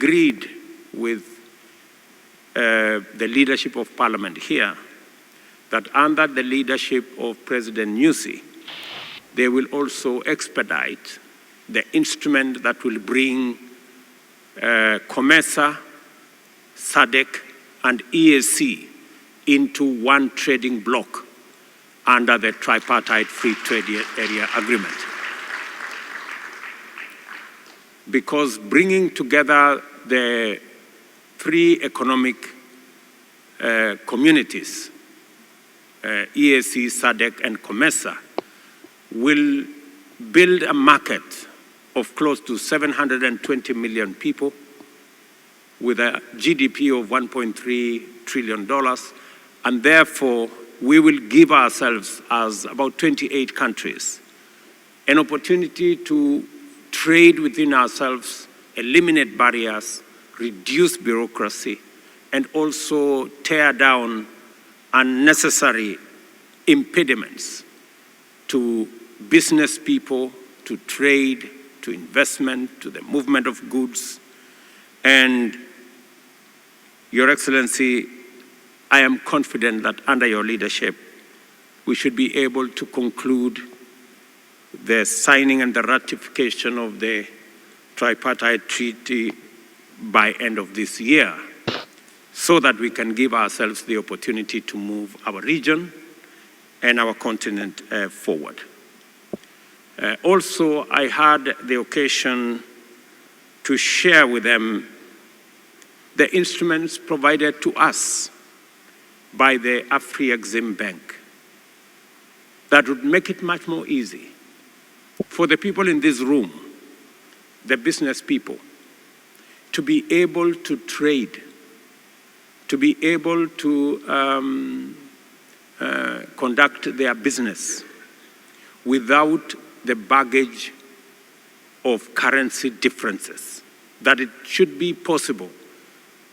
agreed with the leadership of Parliament here that under the leadership of President Nyusi, they will also expedite the instrument that will bring COMESA, SADC, and EAC into one trading bloc under the tripartite free trade area agreement. Because bringing together the three economic communities, EAC, SADC, and COMESA, will build a market of close to 720 million people with a GDP of $1.3 trillion, and therefore we will give ourselves, as about 28 countries, an opportunity to trade within ourselves, eliminate barriers, reduce bureaucracy, and also tear down unnecessary impediments to business people, to trade, to investment, to the movement of goods. And Your Excellency, I am confident that under your leadership, we should be able to conclude the signing and the ratification of the tripartite treaty by end of this year, so that we can give ourselves the opportunity to move our region and our continent forward. Also, I had the occasion to share with them the instruments provided to us by the Afri-Exim Bank that would make it much more easy for the people in this room, the business people, to be able to trade, to be able to conduct their business without the baggage of currency differences, that it should be possible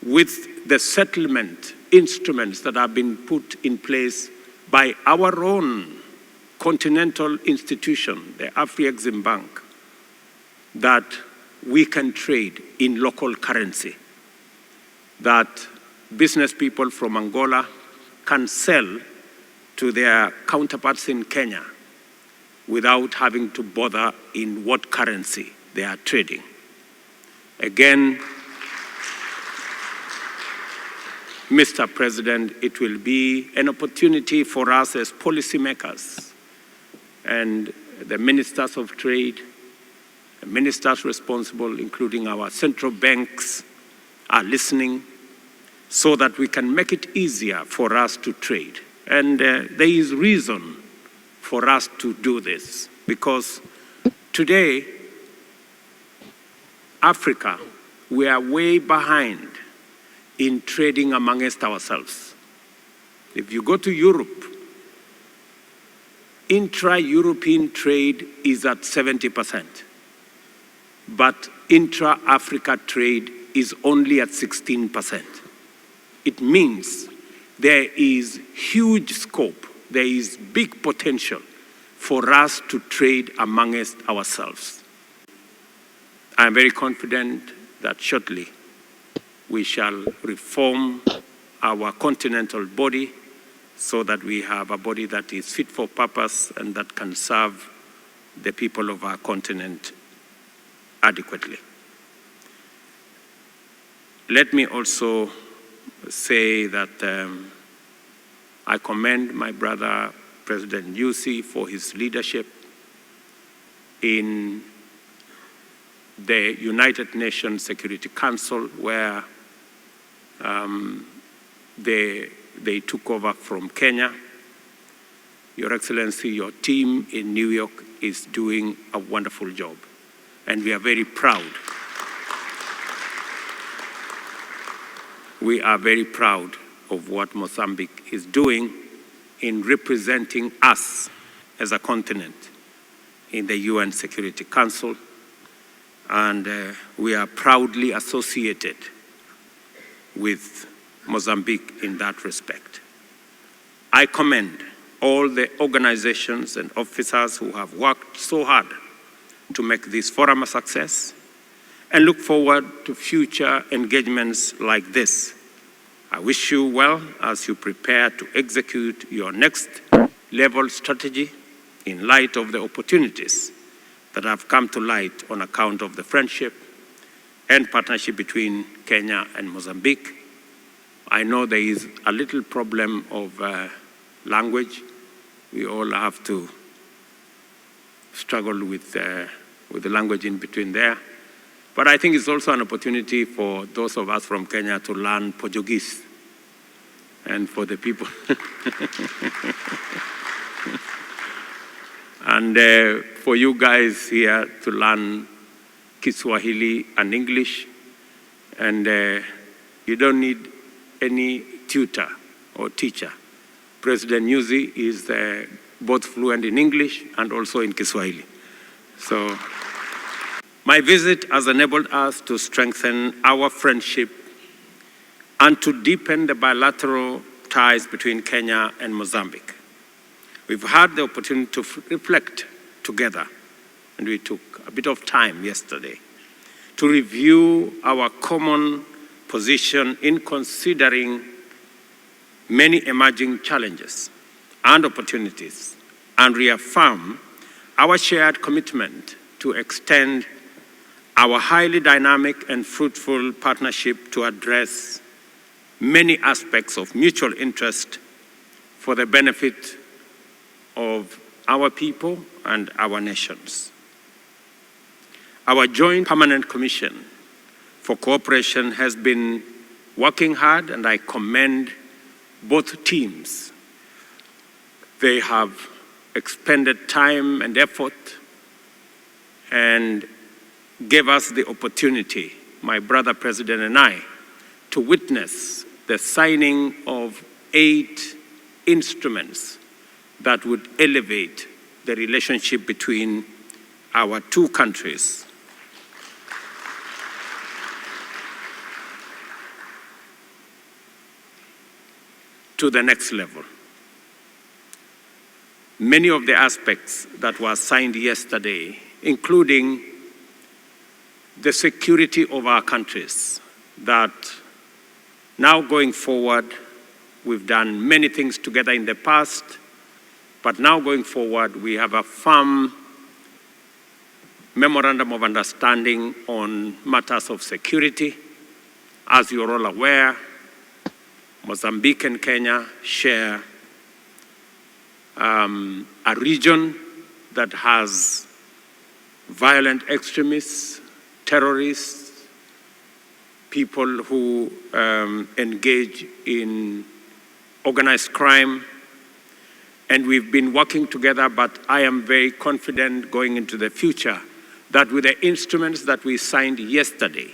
with the settlement instruments that have been put in place by our own continental institution, the Afri-Exim Bank, that we can trade in local currency, that business people from Angola can sell to their counterparts in Kenya without having to bother in what currency they are trading. Again, Mr. President, it will be an opportunity for us as policymakers and the ministers of trade, the ministers responsible, including our central banks, are listening, so that we can make it easier for us to trade. And there is reason for us to do this, because today, Africa, we are way behind in trading amongst ourselves. If you go to Europe, intra-European trade is at 70%, but intra-Africa trade is only at 16%. It means there is huge scope, there is big potential for us to trade amongst ourselves. I am very confident that shortly we shall reform our continental body so that we have a body that is fit for purpose and that can serve the people of our continent adequately. Let me also say that I commend my brother, President Nyusi, for his leadership in the United Nations Security Council, where they took over from Kenya. Your Excellency, your team in New York is doing a wonderful job, and we are very proud. We are very proud of what Mozambique is doing in representing us as a continent in the UN Security Council, and we are proudly associated with Mozambique in that respect. I commend all the organizations and officers who have worked so hard to make this forum a success, and look forward to future engagements like this. I wish you well as you prepare to execute your next level strategy in light of the opportunities that have come to light on account of the friendship and partnership between Kenya and Mozambique. I know there is a little problem of language. We all have to struggle with the language in between there. But I think it's also an opportunity for those of us from Kenya to learn Portuguese. And for the people. And for you guys here to learn Kiswahili and English. And you don't need any tutor or teacher. President Nyusi is both fluent in English and also in Kiswahili. So my visit has enabled us to strengthen our friendship and to deepen the bilateral ties between Kenya and Mozambique. We've had the opportunity to reflect together, and we took a bit of time yesterday to review our common position in considering many emerging challenges and opportunities, and reaffirm our shared commitment to extend our highly dynamic and fruitful partnership to address many aspects of mutual interest for the benefit of our people and our nations. Our Joint Permanent Commission for Cooperation has been working hard, and I commend both teams. They have expended time and effort and gave us the opportunity, my brother President and I, to witness the signing of 8 instruments that would elevate the relationship between our two countries. To the next level. Many of the aspects that were signed yesterday, including the security of our countries, that now going forward, we've done many things together in the past, but now going forward, we have a firm memorandum of understanding on matters of security. As you're all aware, Mozambique and Kenya share a region that has violent extremists, terrorists, people who engage in organized crime. And we've been working together, but I am very confident going into the future that with the instruments that we signed yesterday,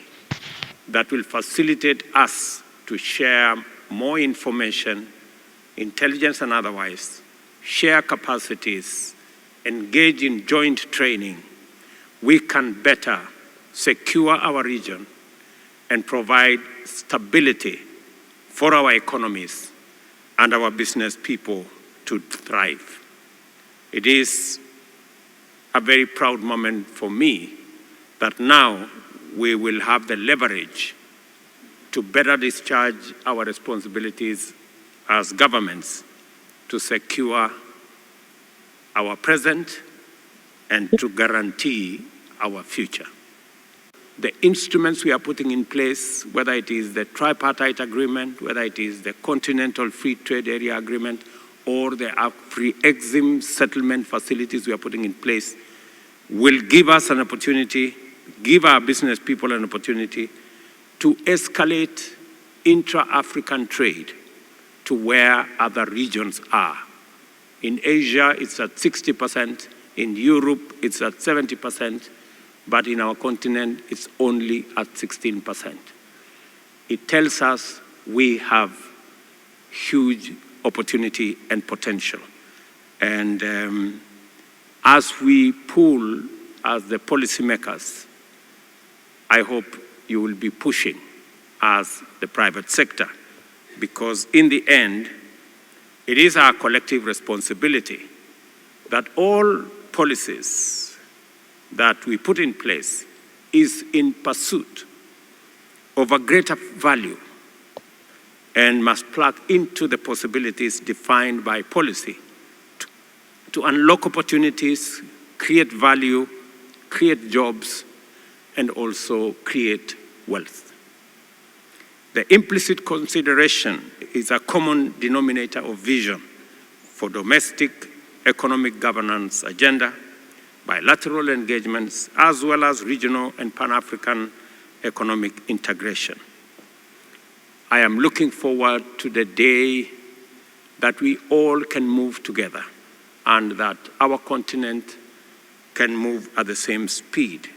that will facilitate us to share more information, intelligence and otherwise, share capacities, engage in joint training, we can better secure our region and provide stability for our economies and our business people to thrive. It is a very proud moment for me that now we will have the leverage to better discharge our responsibilities as governments to secure our present and to guarantee our future. The instruments we are putting in place, whether it is the tripartite agreement, whether it is the Continental Free Trade Area Agreement, or the free-exim settlement facilities we are putting in place, will give us an opportunity, give our business people an opportunity to escalate intra-African trade to where other regions are. In Asia, it's at 60%. In Europe, it's at 70%. But in our continent, it's only at 16%. It tells us we have huge opportunity and potential. And as we pull as the policymakers, I hope you will be pushing as the private sector, because in the end, it is our collective responsibility that all policies that we put in place is in pursuit of a greater value and must plug into the possibilities defined by policy to unlock opportunities, create value, create jobs, and also create wealth. The implicit consideration is a common denominator of vision for domestic economic governance agenda, bilateral engagements, as well as regional and Pan-African economic integration. I am looking forward to the day that we all can move together and that our continent can move at the same speed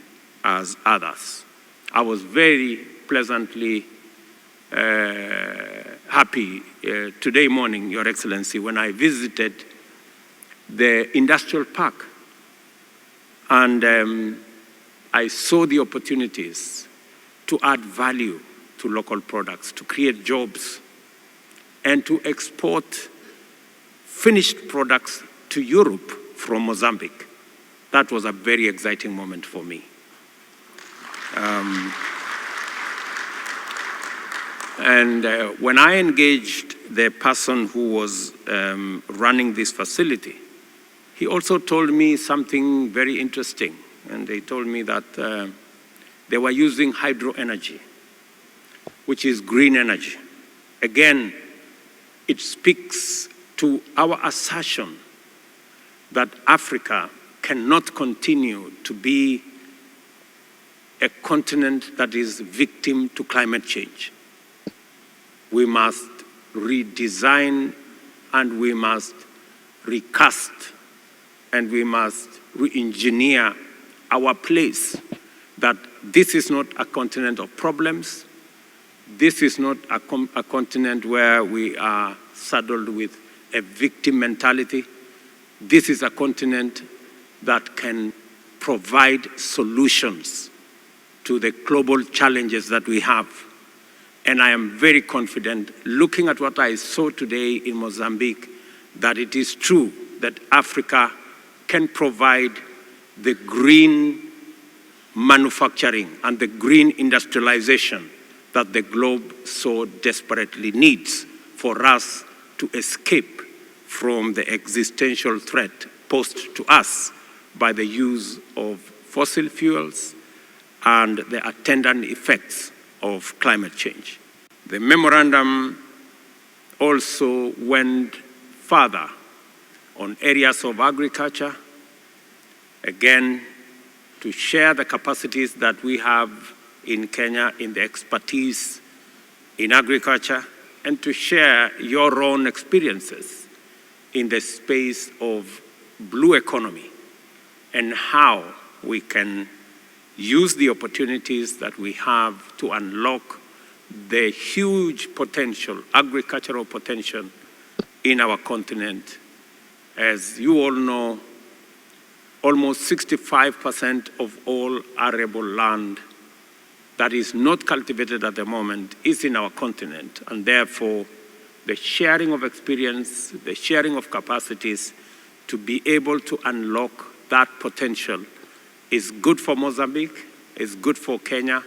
as others. I was very pleasantly happy today morning, Your Excellency, when I visited the industrial park and I saw the opportunities to add value to local products, to create jobs, and to export finished products to Europe from Mozambique. That was a very exciting moment for me. When I engaged the person who was running this facility, he also told me something very interesting. And they told me that they were using hydro energy, which is green energy. Again, it speaks to our assertion that Africa cannot continue to be a continent that is victim to climate change. We must redesign and we must recast and we must re-engineer our place, that this is not a continent of problems. This is not a continent where we are saddled with a victim mentality. This is a continent that can provide solutions to the global challenges that we have. And I am very confident, looking at what I saw today in Mozambique, that it is true that Africa can provide the green manufacturing and the green industrialization that the globe so desperately needs for us to escape from the existential threat posed to us by the use of fossil fuels and the attendant effects of climate change. The memorandum also went further on areas of agriculture, again, to share the capacities that we have in Kenya in the expertise in agriculture, and to share your own experiences in the space of blue economy and how we can use the opportunities that we have to unlock the huge potential, agricultural potential in our continent. As you all know, almost 65% of all arable land that is not cultivated at the moment is in our continent, and therefore the sharing of experience, the sharing of capacities to be able to unlock that potential is good for Mozambique, is good for Kenya,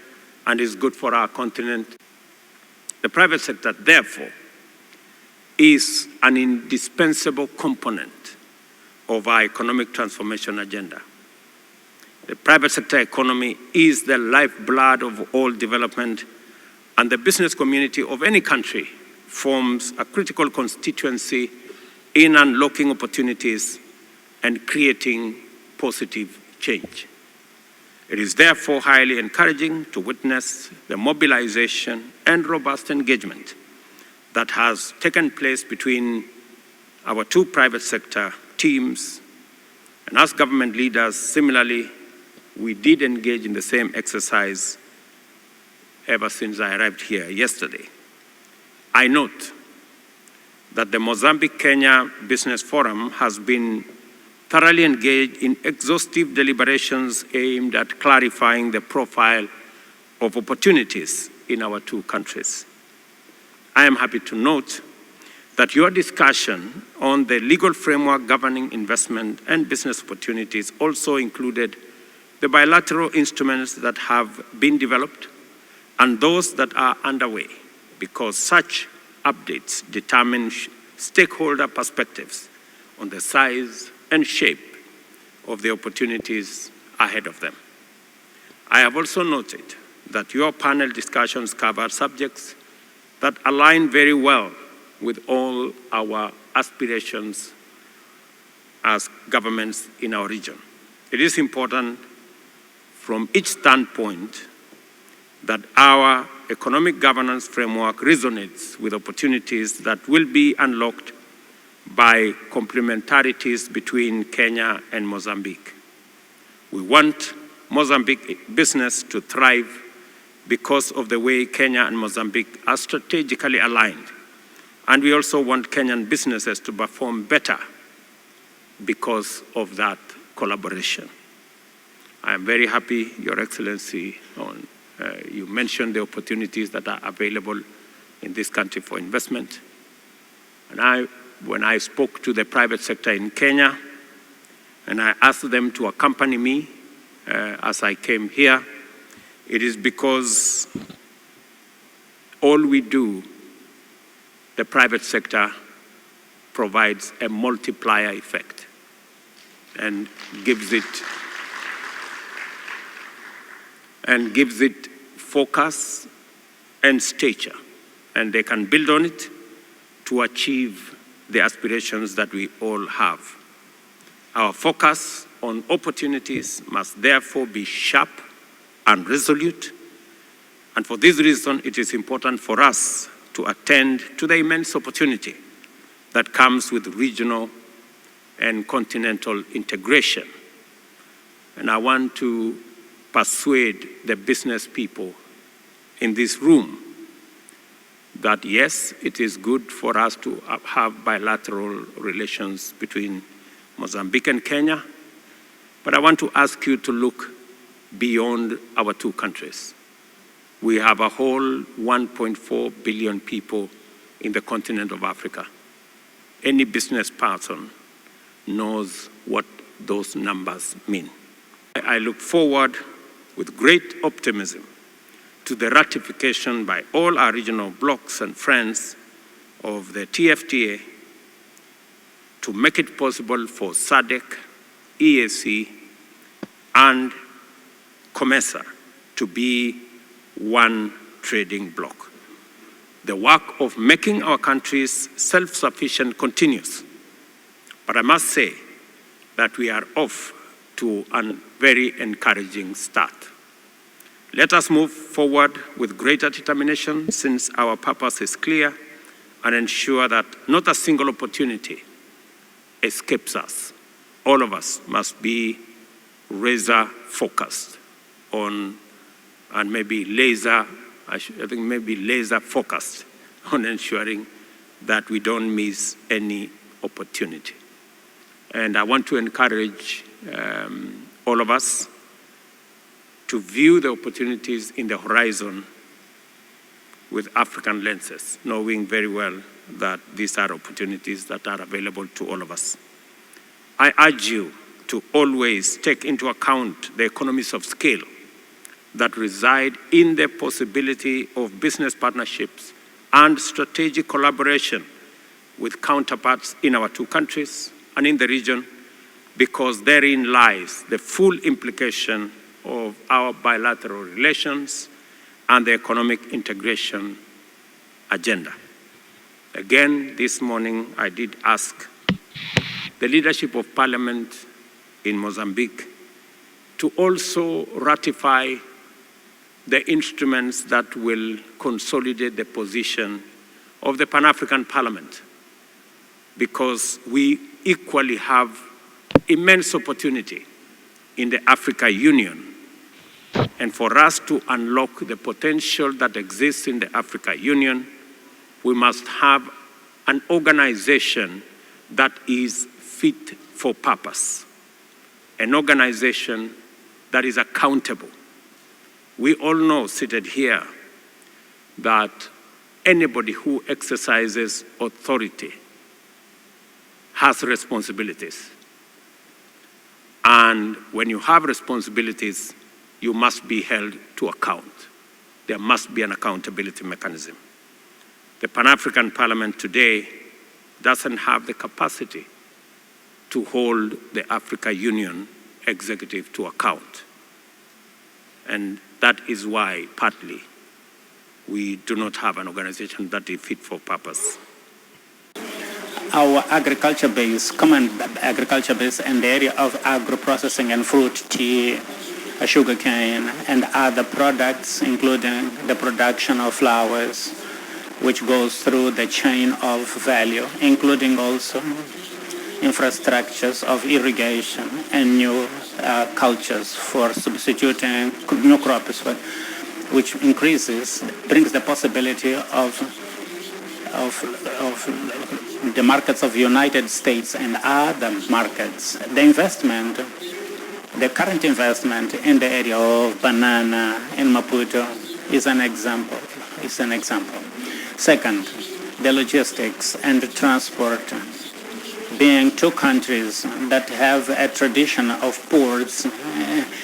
and is good for our continent. The private sector, therefore, is an indispensable component of our economic transformation agenda. The private sector economy is the lifeblood of all development, and the business community of any country forms a critical constituency in unlocking opportunities and creating positive change. It is therefore highly encouraging to witness the mobilization and robust engagement that has taken place between our two private sector teams. And as government leaders, similarly, we did engage in the same exercise ever since I arrived here yesterday. I note that the Mozambique-Kenya Business Forum has been thoroughly engaged in exhaustive deliberations aimed at clarifying the profile of opportunities in our two countries. I am happy to note that your discussion on the legal framework governing investment and business opportunities also included the bilateral instruments that have been developed and those that are underway, because such updates determine stakeholder perspectives on the size and shape of the opportunities ahead of them. I have also noted that your panel discussions cover subjects that align very well with all our aspirations as governments in our region. It is important from each standpoint that our economic governance framework resonates with opportunities that will be unlocked by complementarities between Kenya and Mozambique. We want Mozambique business to thrive because of the way Kenya and Mozambique are strategically aligned. And we also want Kenyan businesses to perform better because of that collaboration. I am very happy, Your Excellency, you mentioned the opportunities that are available in this country for investment. And when I spoke to the private sector in Kenya, and I asked them to accompany me as I came here, it is because all we do, the private sector provides a multiplier effect and gives it focus and stature, and they can build on it to achieve the aspirations that we all have. Our focus on opportunities must therefore be sharp and resolute, and for this reason it is important for us to attend to the immense opportunity that comes with regional and continental integration. And I want to persuade the business people in this room that yes, it is good for us to have bilateral relations between Mozambique and Kenya, but I want to ask you to look beyond our two countries. We have a whole 1.4 billion people in the continent of Africa. Any business person knows what those numbers mean. I look forward with great optimism to the ratification by all our regional blocs and friends of the TFTA to make it possible for SADC, EAC, and COMESA to be one trading bloc. The work of making our countries self-sufficient continues, but I must say that we are off to a very encouraging start. Let us move forward with greater determination, since our purpose is clear, and ensure that not a single opportunity escapes us. All of us must be razor focused on, and maybe laser focused on ensuring that we don't miss any opportunity. And I want to encourage all of us to view the opportunities in the horizon with African lenses, knowing very well that these are opportunities that are available to all of us. I urge you to always take into account the economies of scale that reside in the possibility of business partnerships and strategic collaboration with counterparts in our two countries and in the region, because therein lies the full implication of our bilateral relations and the economic integration agenda. Again, this morning I did ask the leadership of Parliament in Mozambique to also ratify the instruments that will consolidate the position of the Pan-African Parliament, because we equally have immense opportunity in the Africa Union. And for us to unlock the potential that exists in the Africa Union, we must have an organization that is fit for purpose, an organization that is accountable. We all know, seated here, that anybody who exercises authority has responsibilities. And And when you have responsibilities, you must be held to account. There must be an accountability mechanism. The Pan-African Parliament today doesn't have the capacity to hold the Africa Union executive to account. And that is why, partly, we do not have an organization that is fit for purpose. Our agriculture base, common agriculture base in the area of agro-processing and fruit, tea, sugarcane, and other products, including the production of flowers, which goes through the chain of value, including also infrastructures of irrigation and new cultures for substituting new crops, which brings the possibility of the markets of the United States and other markets. The current investment in the area of banana in Maputo is an example. Second, the logistics and the transport, being two countries that have a tradition of ports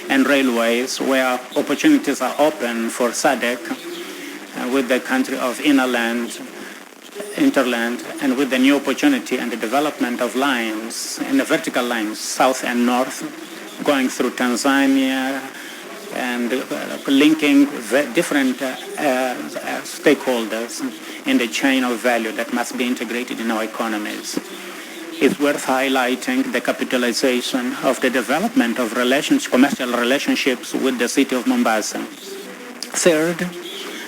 and railways where opportunities are open for SADC with the country of interland, and with the new opportunity and the development of lines, and the vertical lines, south and north, going through Tanzania and linking different stakeholders in the chain of value that must be integrated in our economies. It's worth highlighting the capitalization of the development of commercial relationships with the city of Mombasa. Third,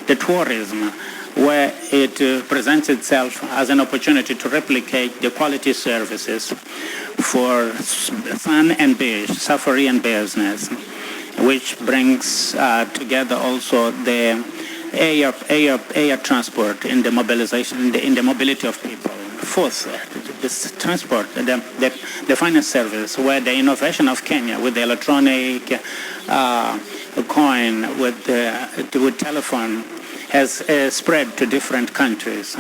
the tourism, where it presents itself as an opportunity to replicate the quality services for sun and beach, safari and business, which brings together also the air transport in the mobilization, in the mobility of people. Fourth, this transport, the finance service, where the innovation of Kenya with the electronic coin, with telephone, has spread to different countries,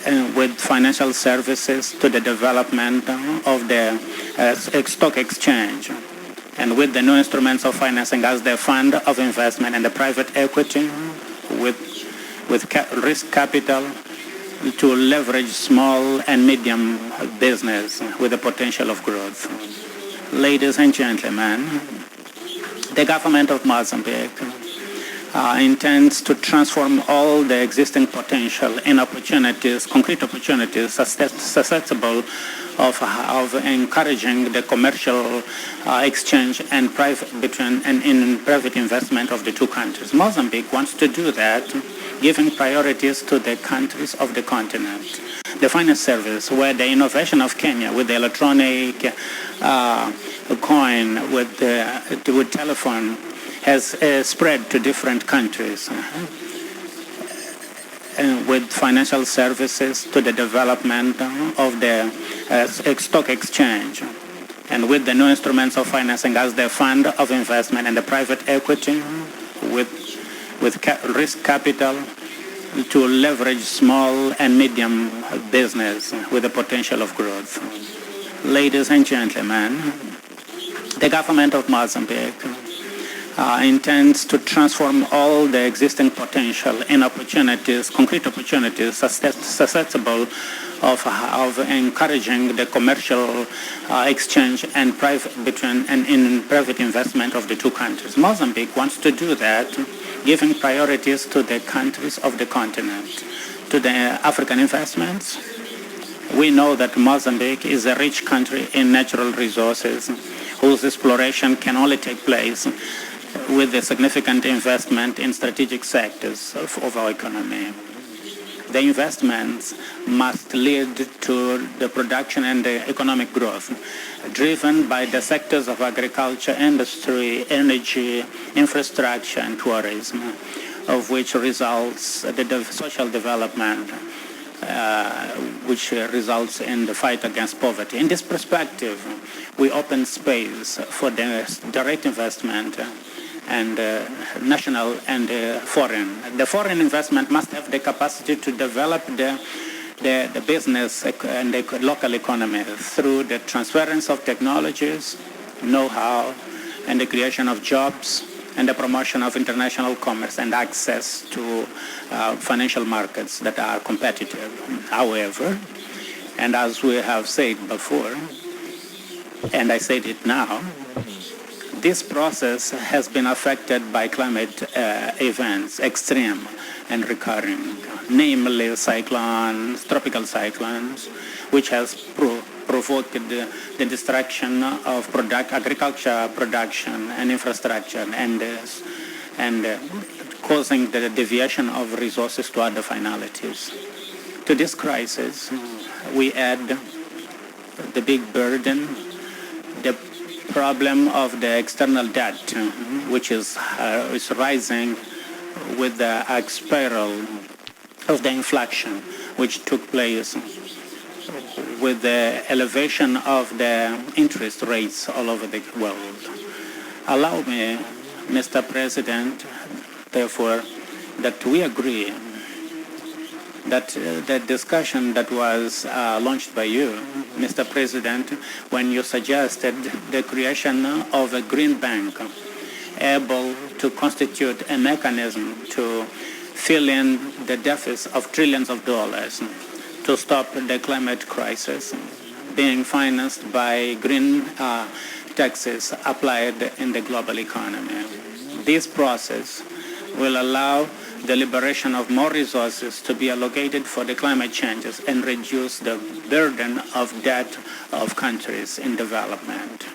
and with financial services to the development of the stock exchange, and with the new instruments of financing as the fund of investment and the private equity, with risk capital to leverage small and medium business with the potential of growth. Ladies and gentlemen, the government of Mozambique intends to transform all the existing potential in opportunities, concrete opportunities susceptible of encouraging the commercial exchange and private investment of the two countries. Mozambique wants to do that, giving priorities to the countries of the continent. The finance service, where the innovation of Kenya with the electronic coin, with telephone, has spread to different countries, and with financial services to the development of the stock exchange, and with the new instruments of financing as the fund of investment and the private equity, with risk capital to leverage small and medium business with the potential of growth. Ladies and gentlemen, the government of Mozambique intends to transform all the existing potential in opportunities, concrete opportunities susceptible of encouraging the commercial exchange and private investment of the two countries. Mozambique wants to do that, giving priorities to the countries of the continent, to the African investments. We know that Mozambique is a rich country in natural resources, whose exploration can only take place with a significant investment in strategic sectors of our economy. The investments must lead to the production and the economic growth, driven by the sectors of agriculture, industry, energy, infrastructure, and tourism, of which results the social development, which results in the fight against poverty. In this perspective, we open space for the direct investment and national and foreign. The foreign investment must have the capacity to develop the the business and the local economy through the transference of technologies, know-how, and the creation of jobs, and the promotion of international commerce and access to financial markets that are competitive. However, and as we have said before, and I said it now, this process has been affected by climate events, extreme and recurring, namely cyclones, tropical cyclones, which has provoked the destruction of agriculture production and infrastructure, and causing the deviation of resources to other finalities. To this crisis, we add the big burden, the problem of the external debt, which is rising with the spiral of the inflation, which took place with the elevation of the interest rates all over the world. Allow me, Mr. President, therefore, that we agree that the discussion that was launched by you, Mr. President, when you suggested the creation of a green bank able to constitute a mechanism to fill in the deficit of trillions of dollars to stop the climate crisis being financed by green taxes applied in the global economy. This process will allow the liberation of more resources to be allocated for the climate changes and reduce the burden of debt of countries in development.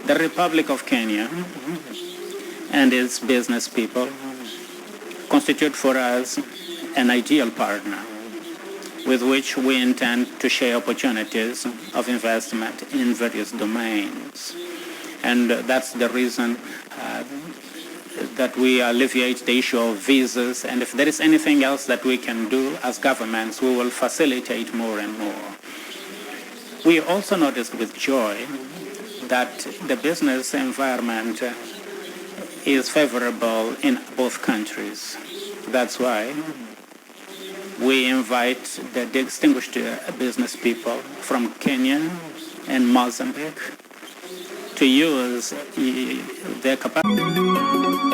The Republic of Kenya and its business people constitute for us an ideal partner with which we intend to share opportunities of investment in various domains. And that's the reason that we alleviate the issue of visas, and if there is anything else that we can do as governments, we will facilitate more and more. We also noticed with joy that the business environment is favorable in both countries. That's why we invite the distinguished business people from Kenya and Mozambique to use their capacity.